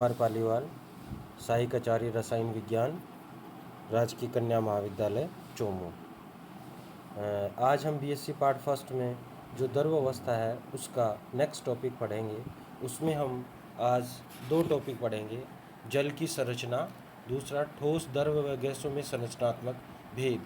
कुमार पालीवाल, सहायक आचार्य रसायन विज्ञान, राजकीय कन्या महाविद्यालय चोमू। आज हम बीएससी पार्ट फर्स्ट में जो द्रव अवस्था है उसका नेक्स्ट टॉपिक पढ़ेंगे। उसमें हम आज दो टॉपिक पढ़ेंगे, जल की संरचना, दूसरा ठोस द्रव व गैसों में संरचनात्मक भेद।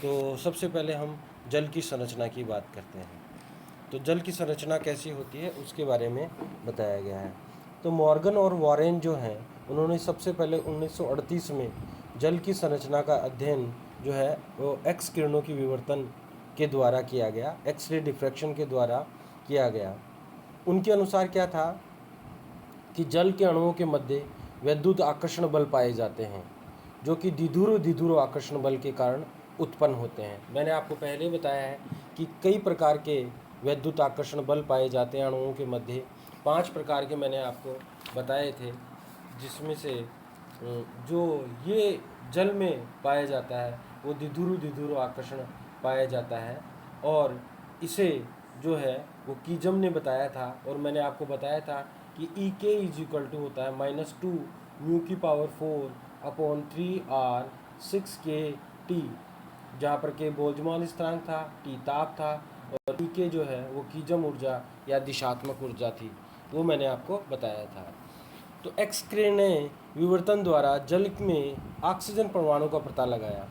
तो सबसे पहले हम जल की संरचना की बात करते हैं। तो जल की संरचना कैसी होती है उसके बारे में बताया गया है। तो मॉर्गन और वॉरेन जो हैं उन्होंने सबसे पहले 1938 में जल की संरचना का अध्ययन जो है वो एक्स किरणों की विवर्तन के द्वारा किया गया, एक्स-रे डिफ्रैक्शन के द्वारा किया गया। उनके अनुसार क्या था कि जल के अणुओं के मध्य वैद्युत आकर्षण बल पाए जाते हैं जो कि द्विध्रुव आकर्षण बल के कारण उत्पन्न होते हैं। मैंने आपको पहले बताया है कि कई प्रकार के वैद्युत आकर्षण बल पाए जाते हैं अणुओं के मध्य। 5 प्रकार के मैंने आपको बताए थे, जिसमें से जो ये जल में पाया जाता है वो द्विध्रुव आकर्षण पाया जाता है। और इसे जो है वो कीजम ने बताया था, और मैंने आपको बताया था कि ई के इज इक्वल टू होता है -2 म्यू की पावर 4/3r6kT, जहाँ पर के बोल्ट्जमान स्थिरांक था, टी ताप था, और ई के जो है वो कीजम ऊर्जा या दिशात्मक ऊर्जा थी, वो मैंने आपको बताया था। तो एक्स-किरणें विवर्तन द्वारा जल में ऑक्सीजन परमाणु का पता लगाया।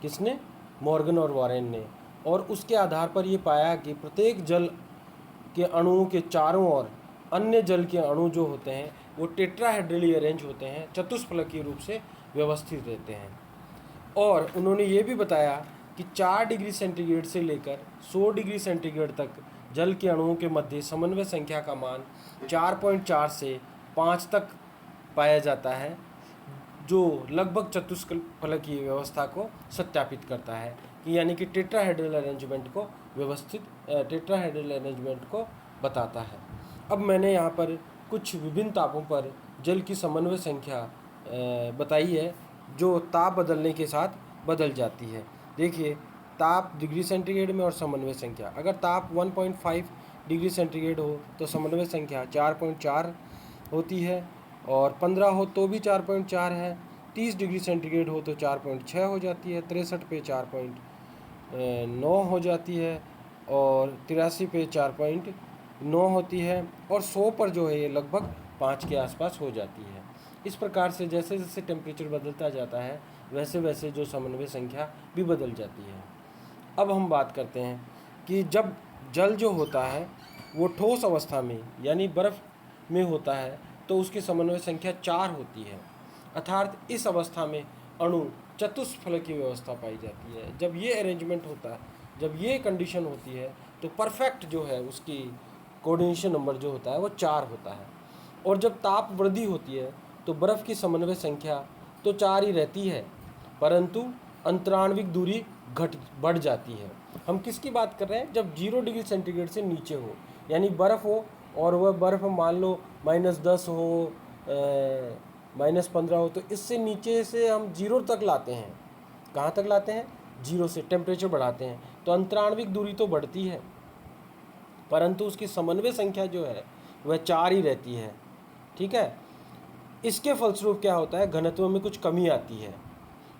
किसने? मॉर्गन और वॉरेन ने। और उसके आधार पर ये पाया कि प्रत्येक जल के अणुओं के चारों ओर अन्य जल के अणु जो होते हैं वो टेट्राहेड्रली अरेंज होते हैं, चतुष्फलकीय रूप से व्यवस्थित रहते हैं। और उन्होंने ये भी बताया कि 4 डिग्री सेंटीग्रेड से लेकर 100 डिग्री सेंटीग्रेड तक जल के अणुओं के मध्य समन्वय संख्या का मान 4.4 से 5 तक पाया जाता है, जो लगभग चतुष्फलकीय व्यवस्था को सत्यापित करता है कि यानी कि टेट्राहेड्रल अरेंजमेंट को बताता है। अब मैंने यहाँ पर कुछ विभिन्न तापों पर जल की समन्वय संख्या बताई है जो ताप बदलने के साथ बदल जाती है। देखिए, ताप डिग्री सेंटीग्रेड में और समन्वय संख्या, अगर ताप 1.5 डिग्री सेंटीग्रेड हो तो समन्वय संख्या 4.4 होती है, और 15 हो तो भी 4.4 है, 30 डिग्री सेंटीग्रेड हो तो 4.6 हो जाती है, 63 पे 4.9 हो जाती है, और 83 पे 4.9 होती है, और 100 पर जो है ये लगभग 5 के आसपास हो जाती है। इस प्रकार से जैसे जैसे टेम्परेचर बदलता जाता है वैसे वैसे जो समन्वय संख्या भी बदल जाती है। अब हम बात करते हैं कि जब जल जो होता है वो ठोस अवस्था में यानी बर्फ़ में होता है तो उसकी समन्वय संख्या 4 होती है, अर्थात इस अवस्था में अणु चतुष्फलकीय व्यवस्था पाई जाती है। जब ये अरेंजमेंट होता है, जब ये कंडीशन होती है तो परफेक्ट जो है उसकी कोऑर्डिनेशन नंबर जो होता है वो 4 होता है। और जब ताप वृद्धि होती है तो बर्फ़ की समन्वय संख्या तो 4 ही रहती है, परंतु अंतराण्विक दूरी बढ़ जाती है। हम किसकी बात कर रहे हैं? जब 0 डिग्री सेंटीग्रेड से नीचे हो, यानी बर्फ़ हो, और वह बर्फ़ मान लो -10 हो, -15 हो, तो इससे नीचे से हम 0 तक लाते हैं। कहाँ तक लाते हैं? 0 से टेम्परेचर बढ़ाते हैं, तो अंतराण्विक दूरी तो बढ़ती है, परंतु उसकी समन्वय संख्या जो है वह 4 ही रहती है। ठीक है। इसके फलस्वरूप क्या होता है? घनत्व में कुछ कमी आती है।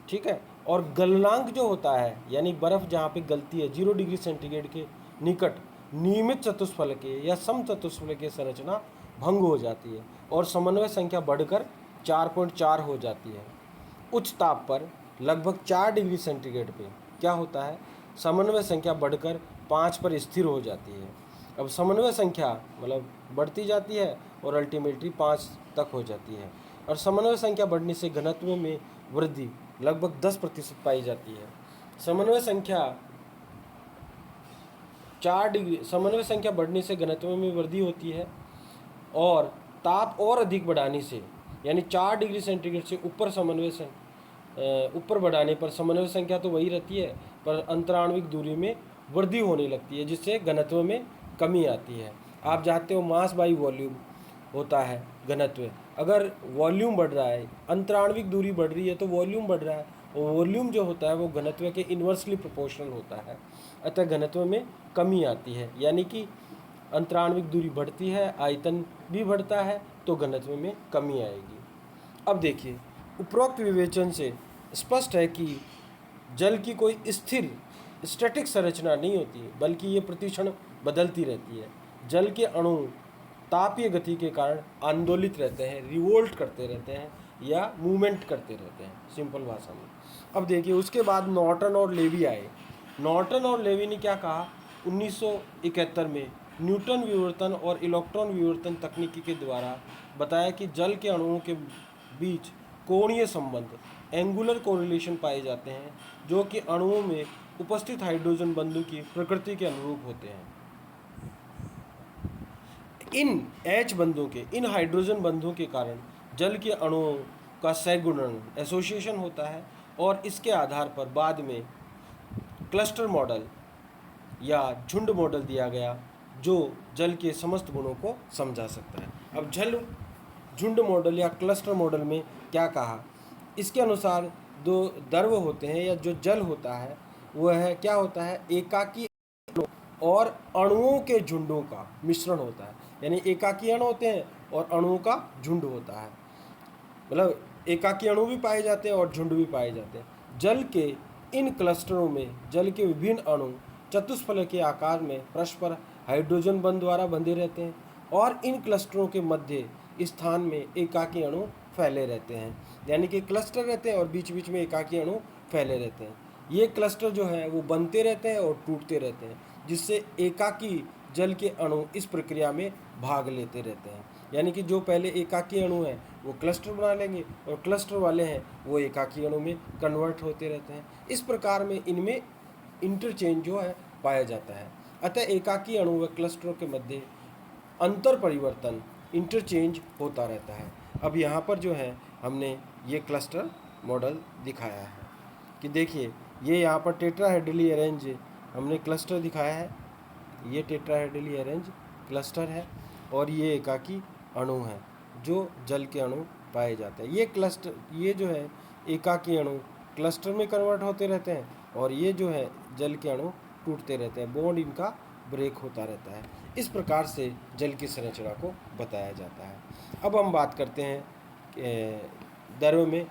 ठीक है। और गलनांक जो होता है, यानी बर्फ़ जहाँ पे गलती है 0 डिग्री सेंटीग्रेड के निकट, नियमित चतुष्फलकीय या सम चतुष्फलकीय संरचना भंग हो जाती है और समन्वय संख्या बढ़कर 4.4 हो जाती है। उच्च ताप पर लगभग 4 डिग्री सेंटीग्रेड पे क्या होता है? समन्वय संख्या बढ़कर 5 पर स्थिर हो जाती है। अब समन्वय संख्या मतलब बढ़ती जाती है और अल्टीमेटली 5 तक हो जाती है, और समन्वय संख्या बढ़ने से घनत्व में वृद्धि लगभग 10% पाई जाती है। समन्वय संख्या बढ़ने से घनत्व में वृद्धि होती है, और ताप और अधिक बढ़ाने से, यानी 4 डिग्री सेंटीग्रेड से ऊपर बढ़ाने पर समन्वय संख्या तो वही रहती है, पर अंतराण्विक दूरी में वृद्धि होने लगती है, जिससे घनत्व में कमी आती है। आप जानते हो मास बाई वॉल्यूम होता है घनत्व। अगर वॉल्यूम बढ़ रहा है, अंतराण्विक दूरी बढ़ रही है, तो वॉल्यूम बढ़ रहा है, और वॉल्यूम जो होता है वो घनत्व के इन्वर्सली प्रोपोर्शनल होता है, अतः घनत्व में कमी आती है। यानी कि अंतराण्विक दूरी बढ़ती है, आयतन भी बढ़ता है, तो घनत्व में कमी आएगी। अब देखिए, उपरोक्त विवेचन से स्पष्ट है कि जल की कोई स्थिर स्टैटिक संरचना नहीं होती, बल्कि ये प्रतिक्षण बदलती रहती है। जल के अणु तापीय गति के कारण आंदोलित रहते हैं, रिवोल्ट करते रहते हैं या मूवमेंट करते रहते हैं, सिंपल भाषा में। अब देखिए, उसके बाद नॉर्टन और लेवी आए। नॉर्टन और लेवी ने क्या कहा, 1971 में न्यूटन विवर्तन और इलेक्ट्रॉन विवर्तन तकनीकी के द्वारा बताया कि जल के अणुओं के बीच कोणीय संबंध, एंगुलर कोरिलेशन पाए जाते हैं, जो कि अणुओं में उपस्थित हाइड्रोजन बंधु की प्रकृति के अनुरूप होते हैं। इन H बंधुओं के, इन हाइड्रोजन बंधुओं के कारण जल के अणुओं का सहगुणन एसोसिएशन होता है, और इसके आधार पर बाद में क्लस्टर मॉडल या झुंड मॉडल दिया गया, जो जल के समस्त गुणों को समझा सकता है। अब जल झुंड मॉडल या क्लस्टर मॉडल में क्या कहा, इसके अनुसार दो द्रव होते हैं, या जो जल होता है वह है क्या होता है, एकाकी और अणुओं के झुंडों का मिश्रण होता है। यानी एकाकी अणु होते हैं और अणुओं का झुंड होता है, मतलब एकाकी अणु भी पाए जाते हैं और झुंड भी पाए जाते हैं। जल के इन क्लस्टरों में जल के विभिन्न अणु चतुष्फलक के आकार में परस्पर हाइड्रोजन बंध द्वारा बंधे रहते हैं, और इन क्लस्टरों के मध्य स्थान में एकाकी अणु फैले रहते हैं। यानी कि क्लस्टर रहते हैं और बीच बीच में एकाकी अणु फैले रहते हैं। ये क्लस्टर जो है वो बनते रहते हैं और टूटते रहते हैं, जिससे एकाकी जल के अणु इस प्रक्रिया में भाग लेते रहते हैं। यानी कि जो पहले एकाकी अणु हैं वो क्लस्टर बना लेंगे, और क्लस्टर वाले हैं वो एकाकी अणु में कन्वर्ट होते रहते हैं। इस प्रकार में इनमें इंटरचेंज जो है पाया जाता है। अतः एकाकी अणु व क्लस्टरों के मध्य अंतर परिवर्तन, इंटरचेंज होता रहता है। अब यहाँ पर जो है हमने ये क्लस्टर मॉडल दिखाया है कि देखिए, ये यहाँ पर टेट्राहेड्रली अरेंज हमने क्लस्टर दिखाया है, ये टेट्राहेड्रली अरेंज क्लस्टर है, और ये एकाकी अणु है जो जल के अणु पाए जाते हैं। ये क्लस्टर, ये जो है एकाकी अणु क्लस्टर में कन्वर्ट होते रहते हैं, और ये जो है जल के अणु टूटते रहते हैं, बॉन्ड इनका ब्रेक होता रहता है। इस प्रकार से जल की संरचना को बताया जाता है। अब हम बात करते हैं द्रव में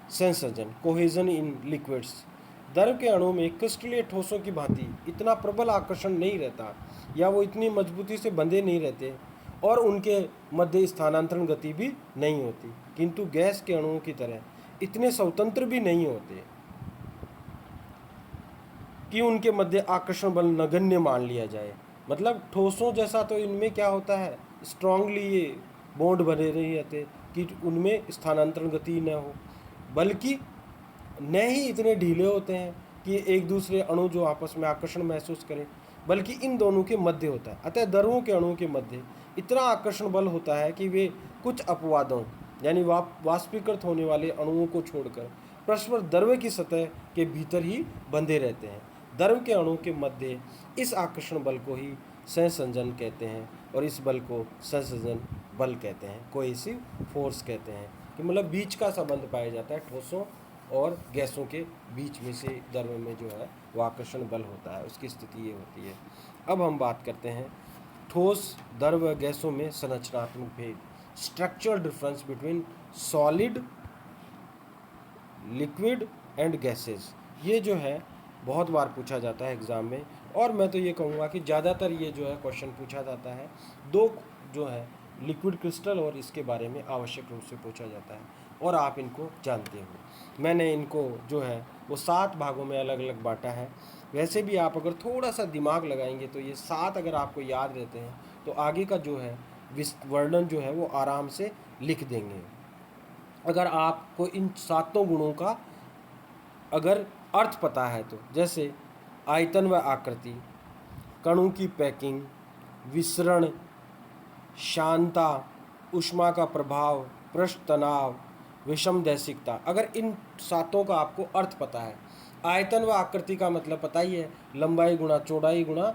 संसर्जन, कोहेजन इन लिक्विड्स। द्रव के अणु में क्रिस्टलीय ठोसों की भांति इतना प्रबल आकर्षण नहीं रहता, या वो इतनी मजबूती से बंधे नहीं रहते, और उनके मध्य स्थानांतरण गति भी नहीं होती, किंतु गैस के अणुओं की तरह इतने स्वतंत्र भी नहीं होते कि उनके मध्य आकर्षण बल नगण्य मान लिया जाए। मतलब ठोसों जैसा तो इनमें क्या होता है, स्ट्रांगली ये बॉन्ड बने नहीं रहते कि उनमें स्थानांतरण गति न हो, बल्कि न ही इतने ढीले होते हैं कि एक दूसरे अणु जो आपस में आकर्षण महसूस करें, बल्कि इन दोनों के मध्य होता है। अतः द्रवों के अणुओं के मध्य इतना आकर्षण बल होता है कि वे कुछ अपवादों यानी वाष्पीकृत होने वाले अणुओं को छोड़कर परस्पर द्रव की सतह के भीतर ही बंधे रहते हैं। द्रव के अणुओं के मध्य इस आकर्षण बल को ही संसर्जन कहते हैं, और इस बल को संसर्जन बल कहते हैं, कोहेसिव फोर्स कहते हैं, कि मतलब बीच का संबंध पाया जाता है ठोसों और गैसों के बीच में से द्रव में जो है वो आकर्षण बल होता है, उसकी स्थिति ये होती है। अब हम बात करते हैं ठोस, द्रव व गैसों में संरचनात्मक भेद, structural difference between solid, liquid and gases. ये जो है बहुत बार पूछा जाता है एग्ज़ाम में, और मैं तो ये कहूँगा कि ज़्यादातर ये जो है क्वेश्चन पूछा जाता है, दो जो है लिक्विड क्रिस्टल और इसके बारे में आवश्यक रूप से पूछा जाता है, और आप इनको जानते हो। मैंने इनको जो है वो 7 भागों में अलग अलग बांटा है। वैसे भी आप अगर थोड़ा सा दिमाग लगाएंगे तो ये 7 अगर आपको याद रहते हैं तो आगे का जो है वर्णन जो है वो आराम से लिख देंगे। अगर आपको इन 7 गुणों का अगर अर्थ पता है तो, जैसे आयतन व आकृति, कणों की पैकिंग, विसरण, शांता, ऊष्मा का प्रभाव, पृष्ठ तनाव, विषमदैशिकता, अगर इन 7 का आपको अर्थ पता है। आयतन व आकृति का मतलब पता ही है, लंबाई गुणा चौड़ाई गुणा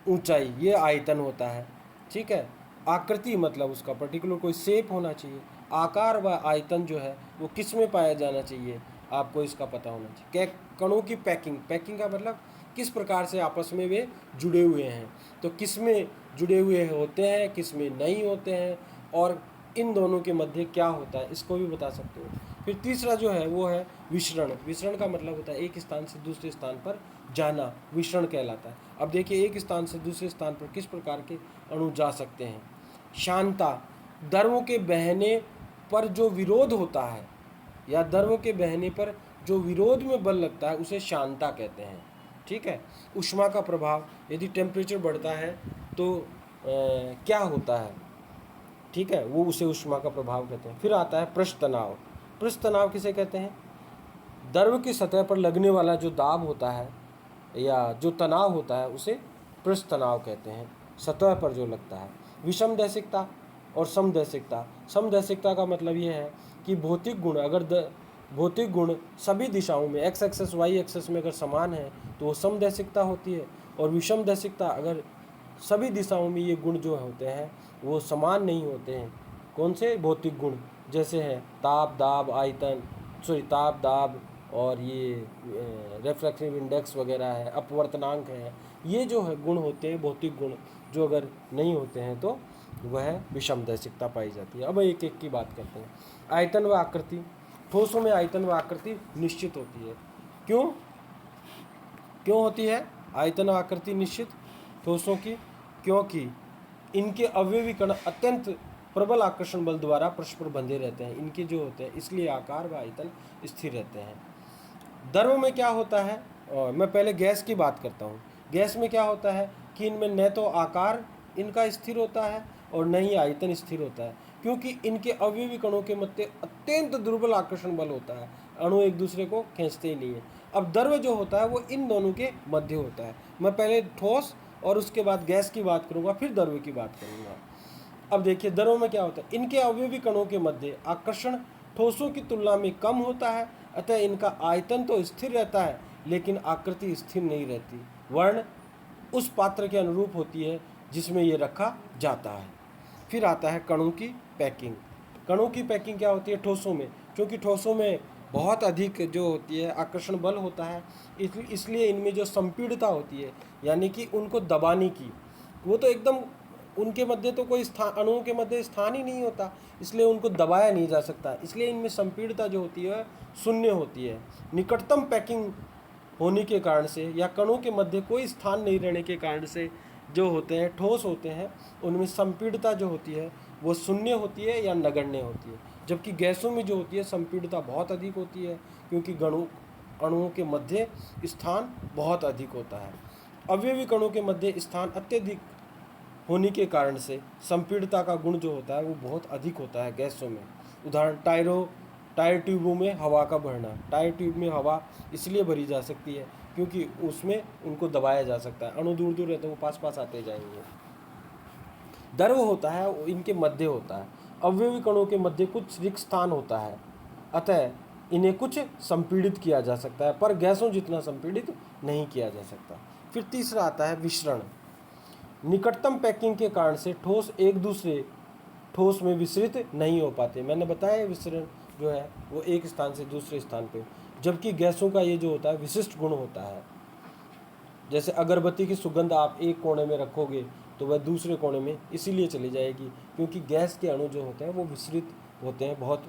ऊंचाई, ये आयतन होता है, ठीक है। आकृति मतलब उसका पर्टिकुलर कोई शेप होना चाहिए। आकार व आयतन जो है वो किस में पाया जाना चाहिए, आपको इसका पता होना चाहिए। कणों की पैकिंग, पैकिंग का मतलब किस प्रकार से आपस में वे जुड़े हुए हैं, तो किस में जुड़े हुए होते हैं, किस में नहीं होते हैं, और इन दोनों के मध्य क्या होता है, इसको भी बता सकते हो। फिर तीसरा जो है वो है विसरण। विसरण का मतलब होता है एक स्थान से दूसरे स्थान पर जाना, विसरण कहलाता है। अब देखिए एक स्थान से दूसरे स्थान पर किस प्रकार के अणु जा सकते हैं। शांता, द्रवों के बहने पर जो विरोध होता है या द्रवों के बहने पर जो विरोध में बल लगता है उसे शांता कहते हैं। ठीक है। ऊष्मा का प्रभाव, यदि टेम्परेचर बढ़ता है तो क्या होता है, ठीक है, वो उसे ऊष्मा का प्रभाव कहते हैं। फिर आता है पृष्ठ तनाव। पृष्ठ तनाव किसे कहते हैं? द्रव की सतह पर लगने वाला जो दाब होता है या जो तनाव होता है उसे पृष्ठ तनाव कहते हैं, सतह पर जो लगता है। विषम दैशिकता और समदैशिकता। समदैशिकता का मतलब ये है कि भौतिक गुण अगर भौतिक गुण सभी दिशाओं में एक्स एक्सेस वाई एक्सेस में अगर समान है तो वो समदैशिकता होती है। और विषम दैशिकता, अगर सभी दिशाओं में ये गुण जो होते हैं वो समान नहीं होते हैं। कौन से? भौतिक गुण, जैसे है ताप, दाब, आयतन, ताप, दाब, और ये रेफ्रैक्टिव इंडेक्स वगैरह है, अपवर्तनांक है, ये जो है गुण होते हैं भौतिक गुण, जो अगर नहीं होते हैं तो वह विषम दैशिकता पाई जाती है। अब एक एक की बात करते हैं। आयतन व आकृति। ठोसों में आयतन व आकृति निश्चित होती है। क्यों क्यों होती है आयतन व आकृति निश्चित ठोसों की? क्योंकि इनके अवयवी कण अत्यंत प्रबल आकर्षण बल द्वारा परस्पर बंधे रहते हैं, इनके जो होते हैं, इसलिए आकार व आयतन स्थिर रहते हैं। द्रव में क्या होता है, और मैं पहले गैस की बात करता हूँ। गैस में क्या होता है कि इनमें न तो आकार इनका स्थिर होता है और न ही आयतन स्थिर होता है, क्योंकि इनके अवयवी कणों के मध्य अत्यंत दुर्बल आकर्षण बल होता है, अणु एक दूसरे को खींचते ही नहीं है। अब द्रव जो होता है वो इन दोनों के मध्य होता है। मैं पहले ठोस और उसके बाद गैस की बात करूँगा, फिर द्रव की बात करूँगा। अब देखिए द्रव में क्या होता है, इनके अवयवी कणों के मध्य आकर्षण ठोसों की तुलना में कम होता है, अतः इनका आयतन तो स्थिर रहता है लेकिन आकृति स्थिर नहीं रहती। वर्ण उस पात्र के अनुरूप होती है जिसमें ये रखा जाता है। फिर आता है कणों की पैकिंग। कणों की पैकिंग क्या होती है ठोसों में? क्योंकि ठोसों में बहुत अधिक जो होती है आकर्षण बल होता है, इसलिए इनमें जो संपीड़िता होती है, यानी कि उनको दबाने की, वो तो एकदम उनके मध्य तो कोई स्थान, अणुओं के मध्य स्थान ही नहीं होता, इसलिए उनको दबाया नहीं जा सकता, इसलिए इनमें संपीड़िता जो होती है शून्य होती है। निकटतम पैकिंग होने के कारण से या कणों के मध्य कोई स्थान नहीं रहने के कारण से जो होते हैं ठोस होते हैं, उनमें संपीड़िता जो होती है वो शून्य होती है या नगण्य होती है। जबकि गैसों में जो होती है संपीड़िता बहुत अधिक होती है, क्योंकि अणुओं के मध्य स्थान बहुत अधिक होता है। अवयवी कणों के मध्य स्थान अत्यधिक होने के कारण से संपीड़िता का गुण जो होता है वो बहुत अधिक होता है गैसों में। उदाहरण टायर ट्यूबों में हवा का भरना। टायर ट्यूब में हवा इसलिए भरी जा सकती है क्योंकि उसमें उनको दबाया जा सकता है, अणु दूर दूर रहते हैं वो पास पास आते जाएंगे। द्रव होता है वो इनके मध्य होता है, अवयवी कणों के मध्य कुछ रिक्त स्थान होता है, अतः इन्हें कुछ संपीड़ित किया जा सकता है, पर गैसों जितना संपीड़ित नहीं किया जा सकता। फिर तीसरा आता है विसरण। निकटतम पैकिंग के कारण से ठोस एक दूसरे ठोस में विसरित नहीं हो पाते। मैंने बताया विसरण जो है वो एक स्थान से दूसरे स्थान पे, जबकि गैसों का ये जो होता है विशिष्ट गुण होता है। जैसे अगरबत्ती की सुगंध आप एक कोने में रखोगे तो वह दूसरे कोने में इसीलिए चली जाएगी क्योंकि गैस के अणु जो होते हैं वो विसरित होते हैं, बहुत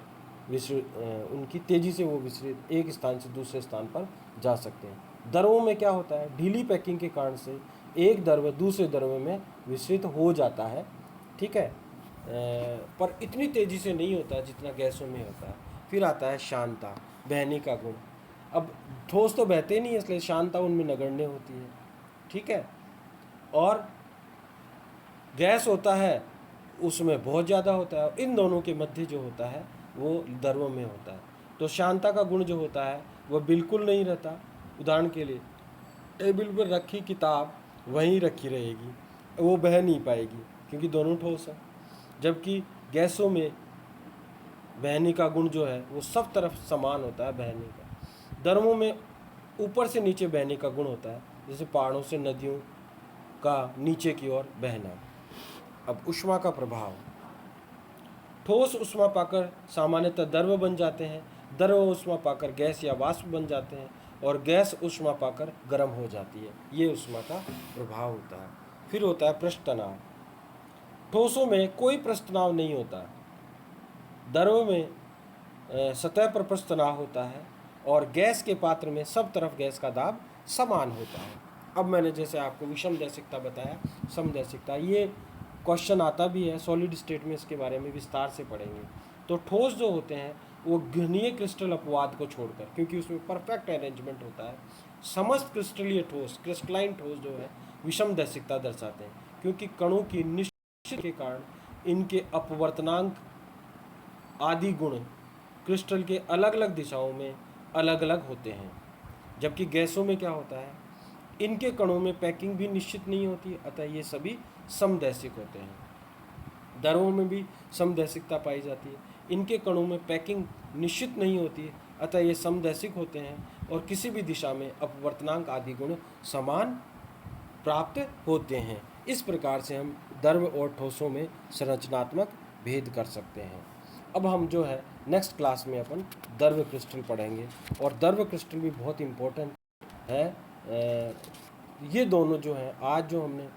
विसरित, उनकी तेज़ी से वो विसरित एक स्थान से दूसरे स्थान पर जा सकते हैं। द्रवों में क्या होता है, ढीली पैकिंग के कारण से एक द्रव दूसरे द्रव में विसरित हो जाता है, ठीक है, पर इतनी तेज़ी से नहीं होता जितना गैसों में होता है। फिर आता है शांता, बहने का गुण। अब ठोस तो बहते नहीं है इसलिए शांता उनमें नगण्य होती है, ठीक है, और गैस होता है उसमें बहुत ज़्यादा होता है। इन दोनों के मध्य जो होता है वो द्रव में होता है। तो शांता का गुण जो होता है वह बिल्कुल नहीं रहता। उदाहरण के लिए टेबल पर रखी किताब वहीं रखी रहेगी, वो बह नहीं पाएगी क्योंकि दोनों ठोस है। जबकि गैसों में बहने का गुण जो है वो सब तरफ समान होता है बहने का। द्रवों में ऊपर से नीचे बहने का गुण होता है, जैसे पहाड़ों से नदियों का नीचे की ओर बहना। अब ऊष्मा का प्रभाव। ठोस ऊष्मा पाकर सामान्यतः द्रव बन जाते हैं, द्रव ऊष्मा पाकर गैस या वाष्प बन जाते हैं, और गैस ऊष्मा पाकर गर्म हो जाती है। ये ऊष्मा का प्रभाव होता है। फिर होता है पृष्ठ तनाव। ठोसों में कोई प्रस्थ तनाव नहीं होता, द्रव में सतह पर प्रस्थ तनाव होता है और गैस के पात्र में सब तरफ गैस का दाब समान होता है। अब मैंने जैसे आपको विषमदैशिकता बताया, समदैशिकता, ये क्वेश्चन आता भी है सॉलिड स्टेट में, इसके बारे में विस्तार से पढ़ेंगे। तो ठोस जो होते हैं वो घनीय क्रिस्टल अपवाद को छोड़कर, क्योंकि उसमें परफेक्ट अरेंजमेंट होता है, समस्त क्रिस्टलीय ठोस, क्रिस्टलाइन ठोस जो है विषमदैशिकता दर्शाते हैं, क्योंकि कणों की निश्चित के कारण इनके अपवर्तनांक आदि गुण क्रिस्टल के अलग अलग दिशाओं में अलग अलग होते हैं। जबकि गैसों में क्या होता है, इनके कणों में पैकिंग भी निश्चित नहीं होती, अतः ये सभी समदैशिक होते हैं। द्रवों में भी समदैशिकता पाई जाती है, इनके कणों में पैकिंग निश्चित नहीं होती, अतः ये समदैशिक होते हैं और किसी भी दिशा में अपवर्तनांक आदि गुण समान प्राप्त होते हैं। इस प्रकार से हम द्रव और ठोसों में संरचनात्मक भेद कर सकते हैं। अब हम जो है नेक्स्ट क्लास में अपन द्रव क्रिस्टल पढ़ेंगे, और द्रव क्रिस्टल भी बहुत इम्पोर्टेंट है। ये दोनों जो हैं, आज जो हमने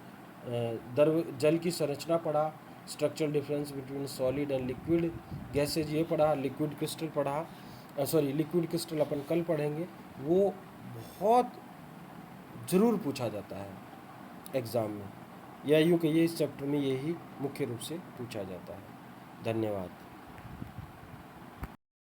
द्रव जल की संरचना पढ़ा, structural difference between solid and liquid gases ये पढ़ा, लिक्विड क्रिस्टल पढ़ा, लिक्विड क्रिस्टल अपन कल पढ़ेंगे। वो बहुत ज़रूर पूछा जाता है एग्ज़ाम में, या यूँ कहिए इस चैप्टर में यही मुख्य रूप से पूछा जाता है। धन्यवाद।